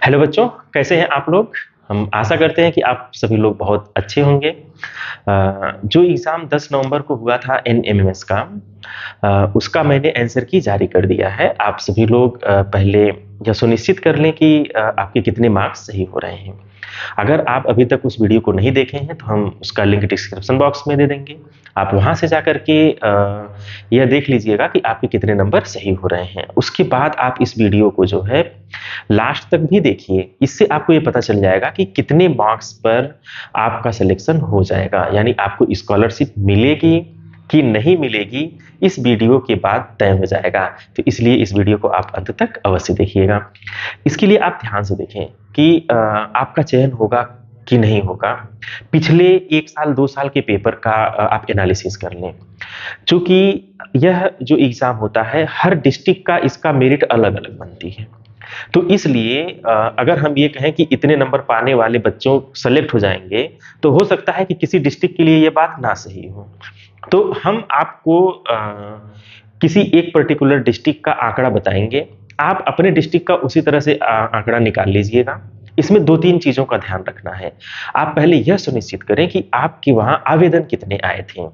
Hello बच्चों, कैसे हैं आप लोग। हम आशा करते हैं कि आप सभी लोग बहुत अच्छे होंगे। जो एग्ज़ाम 10 नवंबर को हुआ था एनएमएमएस का, उसका मैंने आंसर की जारी कर दिया है। आप सभी लोग पहले यह सुनिश्चित कर लें कि आपके कितने मार्क्स सही हो रहे हैं। अगर आप अभी तक उस वीडियो को नहीं देखे हैं तो हम उसका लिंक डिस्क्रिप्शन बॉक्स में दे देंगे। आप वहां से जाकर के यह देख लीजिएगा कि आपके कितने नंबर सही हो रहे हैं। उसके बाद आप इस वीडियो को जो है लास्ट तक भी देखिए। इससे आपको ये पता चल जाएगा कि कितने मार्क्स पर आपका सिलेक्शन हो जाएगा, यानी आपको स्कॉलरशिप मिलेगी कि नहीं मिलेगी इस वीडियो के बाद तय हो जाएगा। तो इसलिए इस वीडियो को आप अंत तक अवश्य देखिएगा। इसके लिए आप ध्यान से देखें कि आपका चयन होगा कि नहीं होगा। पिछले 1 साल 2 साल के पेपर का आप एनालिसिस कर लें। चूंकि यह जो एग्जाम होता है हर डिस्ट्रिक्ट का इसका मेरिट अलग अलग बनती है, तो इसलिए अगर हम ये कहें कि इतने नंबर पाने वाले बच्चों सेलेक्ट हो जाएंगे तो हो सकता है कि किसी डिस्ट्रिक्ट के लिए ये बात ना सही हो। तो हम आपको किसी एक पर्टिकुलर डिस्ट्रिक्ट का आंकड़ा बताएंगे। आप अपने डिस्ट्रिक्ट का उसी तरह से आंकड़ा निकाल लीजिएगा। इसमें 2-3 चीजों का ध्यान रखना है। आप पहले यह सुनिश्चित करें कि आपके वहां आवेदन कितने आए थे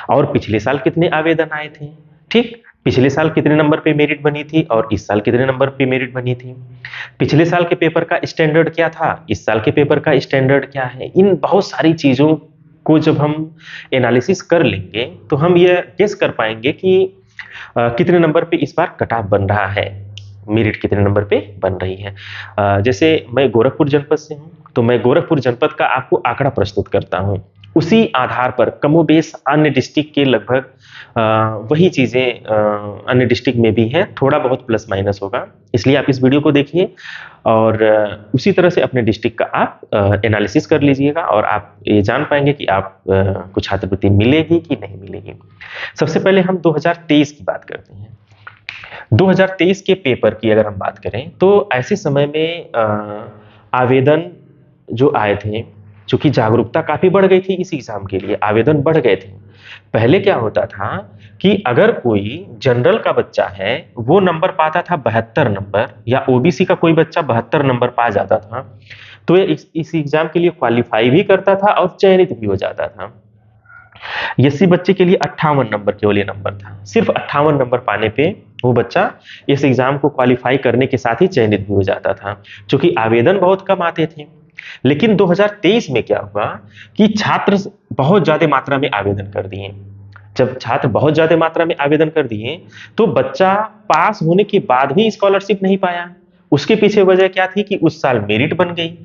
और पिछले साल कितने आवेदन आए थे। ठीक, पिछले साल कितने नंबर पे मेरिट बनी थी और इस साल कितने नंबर पे मेरिट बनी थी। पिछले साल के पेपर का स्टैंडर्ड क्या था, इस साल के पेपर का स्टैंडर्ड क्या है। इन बहुत सारी चीजों को जब हम एनालिसिस कर लेंगे तो हम ये गेस कर पाएंगे कि कितने नंबर पे इस बार कट ऑफ बन रहा है, मेरिट कितने नंबर पे बन रही है। जैसे मैं गोरखपुर जनपद से हूं, तो मैं गोरखपुर जनपद का आपको आंकड़ा प्रस्तुत करता हूं। उसी आधार पर कमोबेश अन्य डिस्ट्रिक्ट के लगभग वही चीजें अन्य डिस्ट्रिक्ट में भी हैं, थोड़ा बहुत प्लस माइनस होगा। इसलिए आप इस वीडियो को देखिए और उसी तरह से अपने डिस्ट्रिक्ट का आप एनालिसिस कर लीजिएगा और आप ये जान पाएंगे कि आप को छात्रवृत्ति मिलेगी कि नहीं मिलेगी। सबसे पहले हम 2023 की बात करते हैं। 2023 के पेपर की अगर हम बात करें तो ऐसे समय में आवेदन जो आए थे, चूंकि जागरूकता काफी बढ़ गई थी इस एग्जाम के लिए, आवेदन बढ़ गए थे। पहले क्या होता था कि अगर कोई जनरल का बच्चा है वो नंबर पाता था 72 नंबर, या ओबीसी का कोई बच्चा 72 नंबर पा जाता था, तो ये इस एग्जाम के लिए क्वालिफाई भी करता था और चयनित भी हो जाता था। एससी बच्चे के लिए 58 नंबर केवल ये नंबर था। सिर्फ 58 नंबर पाने पे वो बच्चा इस एग्जाम को क्वालिफाई करने के साथ ही चयनित भी हो जाता था, क्योंकि आवेदन बहुत कम आते थे। लेकिन 2023 में क्या हुआ कि छात्र बहुत ज्यादा मात्रा में आवेदन कर दिए। जब छात्र बहुत ज्यादा मात्रा में आवेदन कर दिए तो बच्चा पास होने के बाद भी स्कॉलरशिप नहीं पाया। उसके पीछे वजह क्या थी कि उस साल मेरिट बन गई,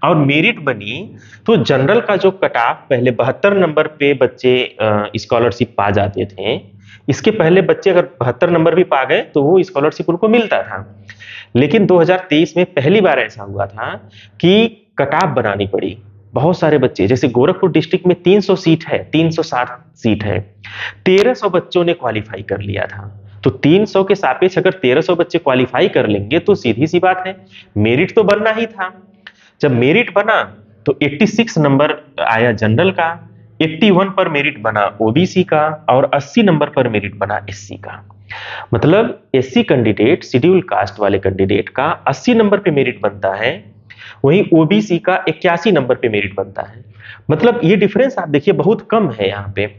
और मेरिट बनी तो जनरल का जो कट ऑफ पहले 72 नंबर पे बच्चे स्कॉलरशिप पा जाते थे, इसके पहले बच्चे अगर 72 नंबर भी पा गए तो वो स्कॉलरशिप उनको मिलता था। लेकिन 2023 में पहली बार ऐसा हुआ था कि कट ऑफ बनानी पड़ी। बहुत सारे बच्चे, जैसे गोरखपुर डिस्ट्रिक्ट में 300 सीट है, 360 सीट है, 1300 बच्चों ने क्वालिफाई कर लिया था। तो 300 के सापेक्ष अगर 1300 बच्चे क्वालिफाई कर लेंगे तो सीधी सी बात है मेरिट तो बनना ही था। जब मेरिट बना तो 86 नंबर आया जनरल का, 81 पर मेरिट बना ओबीसी का और 80 नंबर पर मेरिट बना एससी का। मतलब एससी कैंडिडेट, शेड्यूल कास्ट वाले कैंडिडेट का 80 नंबर पे मेरिट बनता है, वहीं ओबीसी का 81 नंबर पे मेरिट बनता है। मतलब ये डिफरेंस आप देखिए बहुत कम है यहाँ पे,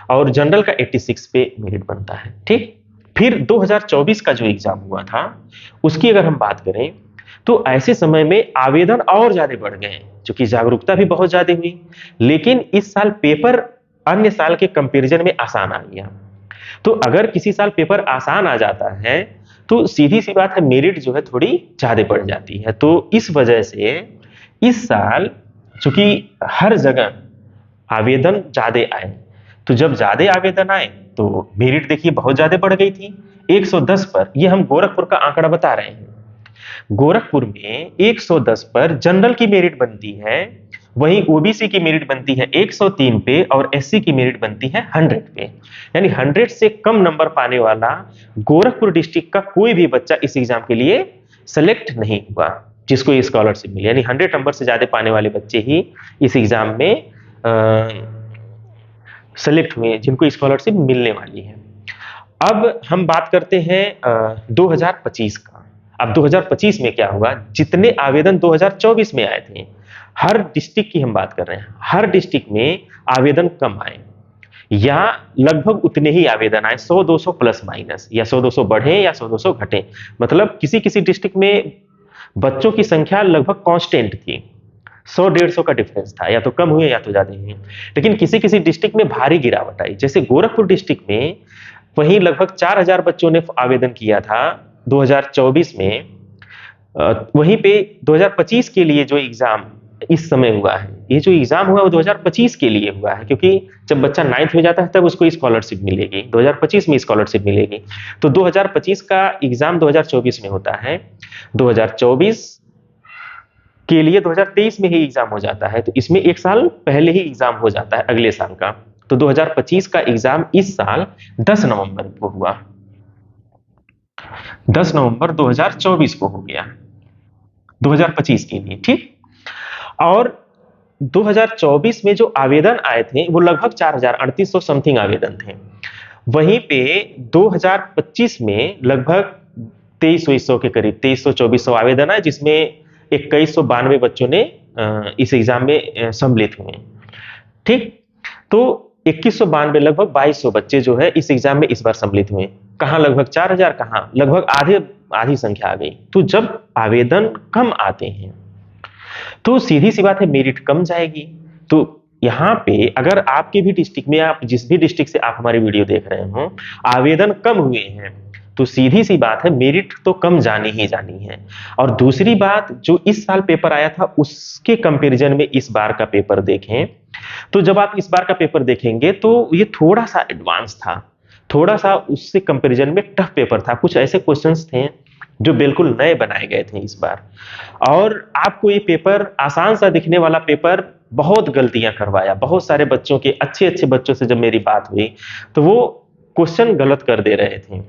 और जनरल का 86 पे मेरिट बनता है। ठीक, फिर 2024 का जो एग्जाम हुआ था उसकी अगर हम बात करें तो ऐसे समय में आवेदन और ज्यादा बढ़ गए, क्योंकि जागरूकता भी बहुत ज्यादा हुई। लेकिन इस साल पेपर अन्य साल के कंपैरिजन में आसान आ गया। तो अगर किसी साल पेपर आसान आ जाता है तो सीधी सी बात है मेरिट जो है थोड़ी ज्यादा बढ़ जाती है। तो इस वजह से इस साल चूंकि हर जगह आवेदन ज्यादा आए, तो जब ज्यादा आवेदन आए तो मेरिट देखिए बहुत ज्यादा बढ़ गई थी 110 पर। ये हम गोरखपुर का आंकड़ा बता रहे हैं। गोरखपुर में 110 पर जनरल की मेरिट बनती है, वहीं ओबीसी की मेरिट बनती है 103 पे और एससी की मेरिट बनती है 100 पे। यानी 100 से कम नंबर पाने वाला गोरखपुर डिस्ट्रिक्ट का कोई भी बच्चा इस एग्जाम के लिए सेलेक्ट नहीं हुआ जिसको ये स्कॉलरशिप मिली। यानी 100 नंबर से ज्यादा पाने वाले बच्चे ही इस एग्जाम में सेलेक्ट हुए जिनको स्कॉलरशिप मिलने वाली है। अब हम बात करते हैं 2025 का। अब 2025 में क्या हुआ, जितने आवेदन 2024 में आए थे, हर डिस्ट्रिक्ट की हम बात कर रहे हैं, हर डिस्ट्रिक्ट में आवेदन कम आए या लगभग उतने ही आवेदन आए, 100-200 प्लस माइनस, या 100-200 बढ़े या 100-200 घटे। मतलब किसी किसी डिस्ट्रिक्ट में बच्चों की संख्या लगभग कांस्टेंट थी, 100-150 का डिफरेंस था, या तो कम हुए या तो ज्यादा हुए। लेकिन किसी किसी डिस्ट्रिक्ट में भारी गिरावट आई, जैसे गोरखपुर डिस्ट्रिक्ट में वहीं लगभग 4000 बच्चों ने आवेदन किया था 2024 में। वहीं पे 2025 के लिए जो एग्जाम इस समय हुआ है, ये जो एग्जाम हुआ वो 2025 के लिए हुआ है, क्योंकि जब बच्चा 9th में जाता है तब उसको स्कॉलरशिप मिलेगी, 2025 में स्कॉलरशिप मिलेगी। तो 2025 का एग्जाम 2024 में होता है, 2024 के लिए 2023 में ही एग्जाम हो जाता है, तो इसमें एक साल पहले ही एग्जाम हो जाता है अगले साल का। तो 2025 का एग्जाम इस साल 10 नवंबर को हुआ, 10 नवंबर 2024 को हो गया 2025 के लिए, ठीक। और 2024 में जो आवेदन आए थे वो लगभग 4800 समथिंग आवेदन थे। वहीं पे 2025 में लगभग 2300 के करीब 2300-2400 आवेदन आए, जिसमें 2192 बच्चों ने इस एग्जाम में सम्मिलित हुए, ठीक। तो 2192 लगभग 2200 बच्चे जो है इस एग्जाम में इस बार सम्मिलित हुए। कहां लगभग 4000, कहां लगभग आधी संख्या आ गई। तो जब आवेदन कम आते हैं तो सीधी सी बात है मेरिट कम जाएगी। तो यहाँ पे अगर आपके भी डिस्ट्रिक्ट में, आप जिस भी डिस्ट्रिक्ट से आप हमारी वीडियो देख रहे हो, आवेदन कम हुए हैं, तो सीधी सी बात है मेरिट तो कम जानी ही जानी है। और दूसरी बात, जो इस साल पेपर आया था उसके कंपैरिजन में इस बार का पेपर देखें, तो जब आप इस बार का पेपर देखेंगे तो ये थोड़ा सा एडवांस था, थोड़ा सा उससे कंपैरिजन में टफ पेपर था। कुछ ऐसे क्वेश्चंस थे जो बिल्कुल नए बनाए गए थे इस बार। और आपको ये पेपर आसान सा दिखने वाला पेपर बहुत गलतियां करवाया। बहुत सारे बच्चों के, अच्छे अच्छे बच्चों से जब मेरी बात हुई तो वो क्वेश्चन गलत कर दे रहे थे।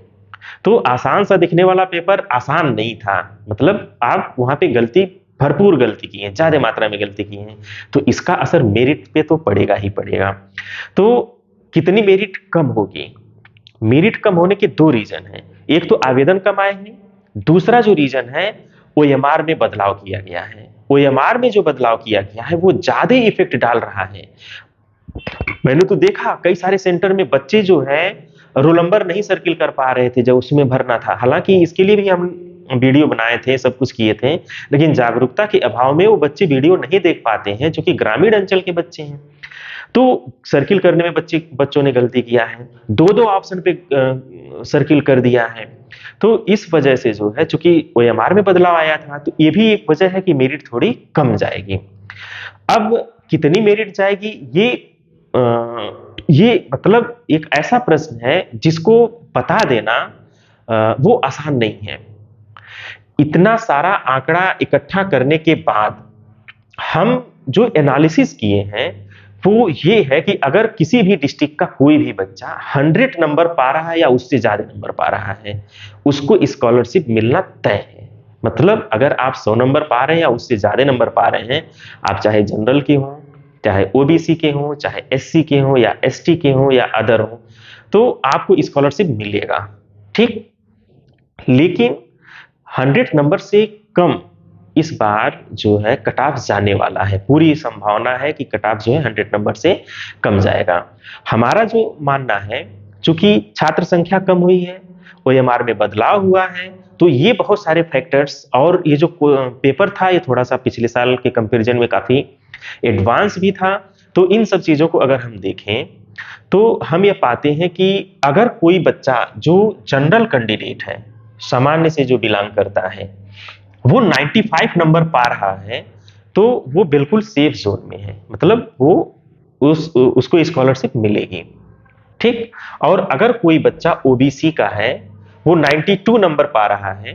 तो आसान सा दिखने वाला पेपर आसान नहीं था, मतलब आप वहां पे भरपूर गलती की है, ज्यादा मात्रा में गलती की है, तो इसका असर मेरिट पे तो पड़ेगा ही पड़ेगा। तो कितनी मेरिट कम होगी? मेरिट कम होने के दो रीजन हैं। एक तो आवेदन कम आए हैं, दूसरा जो रीजन है ओएमआर में बदलाव किया गया है। ओएमआर में जो बदलाव किया गया है वो ज्यादा इफेक्ट डाल रहा है। मैंने तो देखा कई सारे सेंटर में बच्चे जो है रोल नंबर नहीं सर्किल कर पा रहे थे जब उसमें भरना था। हालांकि इसके लिए भी हम वीडियो बनाए थे, सब कुछ किए थे, लेकिन जागरूकता के अभाव में वो बच्चे वीडियो नहीं देख पाते हैं, जो कि ग्रामीण अंचल के बच्चे हैं। तो सर्किल करने में बच्चों ने गलती किया है, दो ऑप्शन पे सर्किल कर दिया है। तो इस वजह से जो है, चूंकि ओएमआर में बदलाव आया था, तो ये भी एक वजह है कि मेरिट थोड़ी कम जाएगी। अब कितनी मेरिट जाएगी ये मतलब एक ऐसा प्रश्न है जिसको बता देना वो आसान नहीं है। इतना सारा आंकड़ा इकट्ठा करने के बाद हम जो एनालिसिस किए हैं वो ये है कि अगर किसी भी डिस्ट्रिक्ट का कोई भी बच्चा 100 नंबर पा रहा है या उससे ज्यादा नंबर पा रहा है, उसको स्कॉलरशिप मिलना तय है। मतलब अगर आप 100 नंबर पा रहे हैं या उससे ज्यादा नंबर पा रहे हैं, आप चाहे जनरल के हों, चाहे ओबीसी के हों, चाहे एससी के हों या एसटी के हों या अदर हों, तो आपको स्कॉलरशिप मिलेगा, ठीक। लेकिन 100 नंबर से कम इस बार जो है कट ऑफ जाने वाला है। पूरी संभावना है कि कट ऑफ जो है 100 नंबर से कम जाएगा। हमारा जो मानना है, चूंकि छात्र संख्या कम हुई है, ओएमआर में बदलाव हुआ है, तो ये बहुत सारे फैक्टर्स, और ये जो पेपर था ये थोड़ा सा पिछले साल के कंपैरिजन में काफी एडवांस भी था। तो इन सब चीजों को अगर हम देखें तो हम ये पाते हैं कि अगर कोई बच्चा जो जनरल कैंडिडेट है, सामान्य से जो बिलोंग करता है, वो 95 नंबर पा रहा है, तो वो बिल्कुल सेफ जोन में है। मतलब वो उसको स्कॉलरशिप मिलेगी, ठीक। और अगर कोई बच्चा ओबीसी का है, वो 92 नंबर पा रहा है,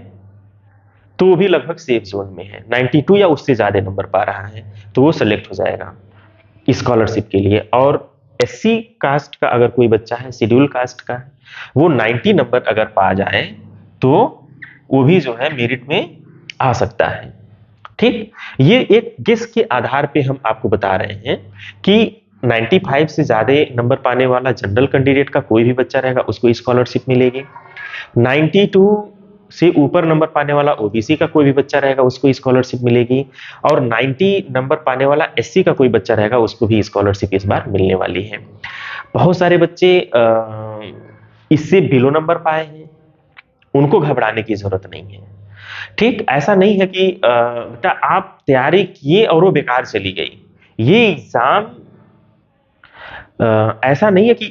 तो वो भी लगभग सेफ जोन में है। 92 या उससे ज्यादा नंबर पा रहा है तो वो सेलेक्ट हो जाएगा स्कॉलरशिप के लिए। और एससी कास्ट का अगर कोई बच्चा है, शेड्यूल कास्ट का है, वो 90 नंबर अगर पा जाए तो वो भी जो है मेरिट में आ सकता है, ठीक। ये एक गेस के आधार पे हम आपको बता रहे हैं कि 95 से ज्यादा नंबर पाने वाला जनरल कैंडिडेट का कोई भी बच्चा रहेगा उसको स्कॉलरशिप मिलेगी। 92 से ऊपर नंबर पाने वाला ओबीसी का कोई भी बच्चा रहेगा उसको स्कॉलरशिप मिलेगी, और 90 नंबर पाने वाला एससी का कोई बच्चा रहेगा उसको भी स्कॉलरशिप इस बार मिलने वाली है। बहुत सारे बच्चे इससे बिलो नंबर पाए हैं, उनको घबराने की जरूरत नहीं है। ठीक ऐसा नहीं है कि बेटा आप तैयारी किए और वो बेकार चली गई। ये एग्जाम ऐसा नहीं है कि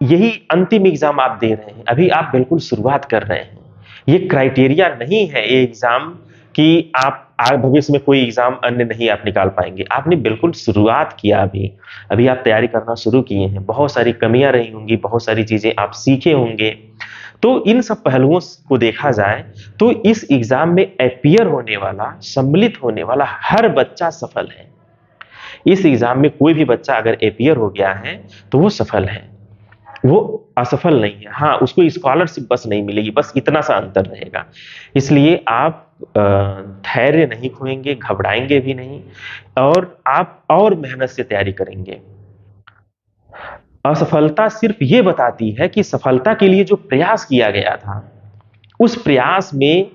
यही अंतिम एग्जाम आप दे रहे हैं, अभी आप बिल्कुल शुरुआत कर रहे हैं। ये क्राइटेरिया नहीं है ये एग्जाम कि आप भविष्य में कोई एग्जाम अन्य नहीं आप निकाल पाएंगे। आपने बिल्कुल शुरुआत किया, अभी आप तैयारी करना शुरू किए हैं। बहुत सारी कमियां रही होंगी, बहुत सारी चीजें आप सीखे होंगे। तो इन सब पहलुओं को देखा जाए तो इस एग्जाम में अपीयर होने वाला, सम्मिलित होने वाला हर बच्चा सफल है। इस एग्जाम में कोई भी बच्चा अगर अपीयर हो गया है तो वो सफल है, वो असफल नहीं है। हाँ, उसको स्कॉलरशिप बस नहीं मिलेगी, बस इतना सा अंतर रहेगा। इसलिए आप धैर्य नहीं खोएंगे, घबराएंगे भी नहीं, और आप और मेहनत से तैयारी करेंगे। असफलता सिर्फ ये बताती है कि सफलता के लिए जो प्रयास किया गया था उस प्रयास में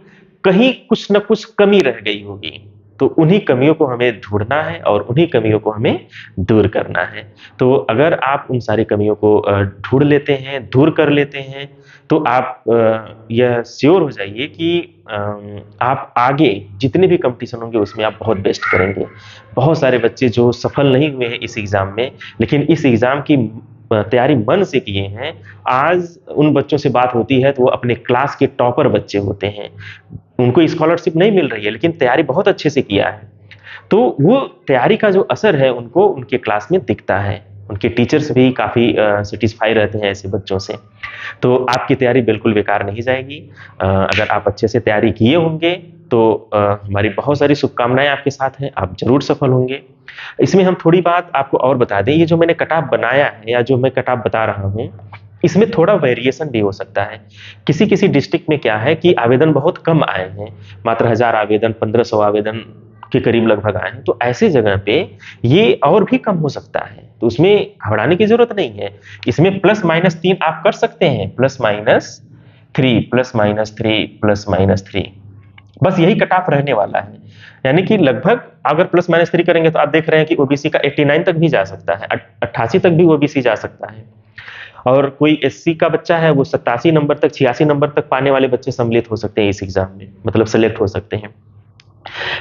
कहीं कुछ न कुछ कमी रह गई होगी। तो उन्हीं कमियों को हमें ढूंढना है और उन्हीं कमियों को हमें दूर करना है। तो अगर आप उन सारी कमियों को ढूंढ लेते हैं, दूर कर लेते हैं, तो आप यह श्योर हो जाइए कि आप आगे जितने भी कंपटीशन होंगे उसमें आप बहुत बेस्ट करेंगे। बहुत सारे बच्चे जो सफल नहीं हुए हैं इस एग्जाम में, लेकिन इस एग्जाम की तैयारी मन से किए हैं, आज उन बच्चों से बात होती है तो वो अपने क्लास के टॉपर बच्चे होते हैं। उनको स्कॉलरशिप नहीं मिल रही है लेकिन तैयारी बहुत अच्छे से किया है, तो वो तैयारी का जो असर है उनको उनके क्लास में दिखता है। उनके टीचर्स भी काफी सेटिस्फाई रहते हैं ऐसे बच्चों से। तो आपकी तैयारी बिल्कुल बेकार नहीं जाएगी। अगर आप अच्छे से तैयारी किए होंगे तो हमारी बहुत सारी शुभकामनाएं आपके साथ हैं, आप जरूर सफल होंगे। इसमें हम थोड़ी बात आपको और बता दें, ये जो मैंने कट ऑफ बनाया है या जो मैं कट ऑफ बता रहा हूँ इसमें थोड़ा वेरिएशन भी हो सकता है। किसी किसी डिस्ट्रिक्ट में क्या है कि आवेदन बहुत कम आए हैं, मात्र 1000 आवेदन, 1500 आवेदन के करीब लगभग आए हैं। तो ऐसे जगह पे ये और भी कम हो सकता है, तो उसमें घबराने की जरूरत नहीं है। इसमें +-3 आप कर सकते हैं, +-3, +-3, बस यही कट ऑफ रहने वाला है। यानी कि लगभग अगर +-3 करेंगे तो आप देख रहे हैं कि ओबीसी का 89 तक भी जा सकता है, 88 तक भी ओबीसी जा सकता है, और कोई एससी का बच्चा है वो 87 नंबर तक, 86 नंबर तक पाने वाले बच्चे सम्मिलित हो सकते हैं इस एग्जाम में, मतलब सेलेक्ट हो सकते हैं।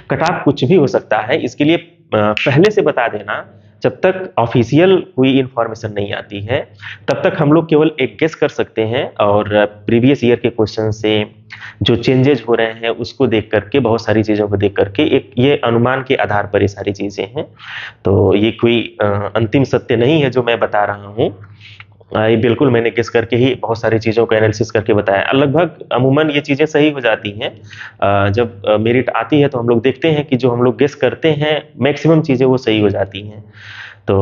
कट ऑफ कुछ भी हो सकता है, इसके लिए पहले से बता देना, जब तक ऑफिशियल कोई इंफॉर्मेशन नहीं आती है तब तक हम लोग केवल एक गेस कर सकते हैं, और प्रीवियस ईयर के क्वेश्चन से जो चेंजेस हो रहे हैं उसको देख करके, बहुत सारी चीजों को देख करके एक ये अनुमान के आधार पर ये सारी चीजें हैं। तो ये कोई अंतिम सत्य नहीं है जो मैं बता रहा हूँ, ये बिल्कुल मैंने गेस करके ही बहुत सारी चीज़ों को एनालिसिस करके बताया। लगभग अमूमन ये चीज़ें सही हो जाती हैं। जब मेरिट आती है तो हम लोग देखते हैं कि जो हम लोग गेस करते हैं मैक्सिमम चीज़ें वो सही हो जाती हैं। तो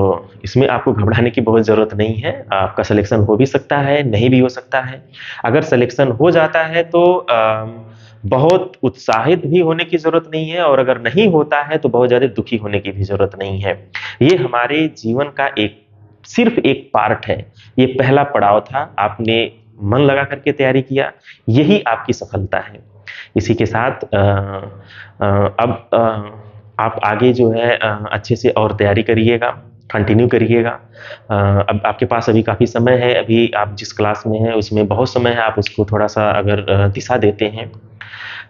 इसमें आपको घबराने की बहुत ज़रूरत नहीं है। आपका सिलेक्शन हो भी सकता है, नहीं भी हो सकता है। अगर सिलेक्शन हो जाता है तो बहुत उत्साहित भी होने की ज़रूरत नहीं है, और अगर नहीं होता है तो बहुत ज़्यादा दुखी होने की भी ज़रूरत नहीं है। ये हमारे जीवन का सिर्फ एक पार्ट है। ये पहला पड़ाव था, आपने मन लगा करके तैयारी किया, यही आपकी सफलता है। इसी के साथ अब आप आगे जो है अच्छे से और तैयारी करिएगा, कंटिन्यू करिएगा। अब आपके पास अभी काफ़ी समय है, अभी आप जिस क्लास में हैं उसमें बहुत समय है, आप उसको थोड़ा सा अगर दिशा देते हैं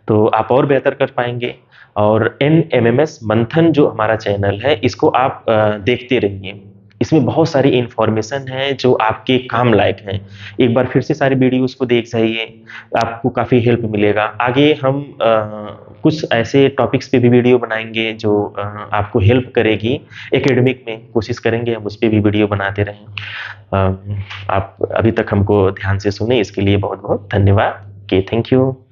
तो आप और बेहतर कर पाएंगे। और NMMS मंथन जो हमारा चैनल है इसको आप देखते रहिए, इसमें बहुत सारी इंफॉर्मेशन है जो आपके काम लायक हैं। एक बार फिर से सारी वीडियोस को देख जाइए, आपको काफ़ी हेल्प मिलेगा। आगे हम कुछ ऐसे टॉपिक्स पे भी वीडियो बनाएंगे जो आपको हेल्प करेगी एकेडमिक में, कोशिश करेंगे हम उस पर भी वीडियो बनाते रहें। आप अभी तक हमको ध्यान से सुने इसके लिए बहुत बहुत धन्यवाद। Thank you.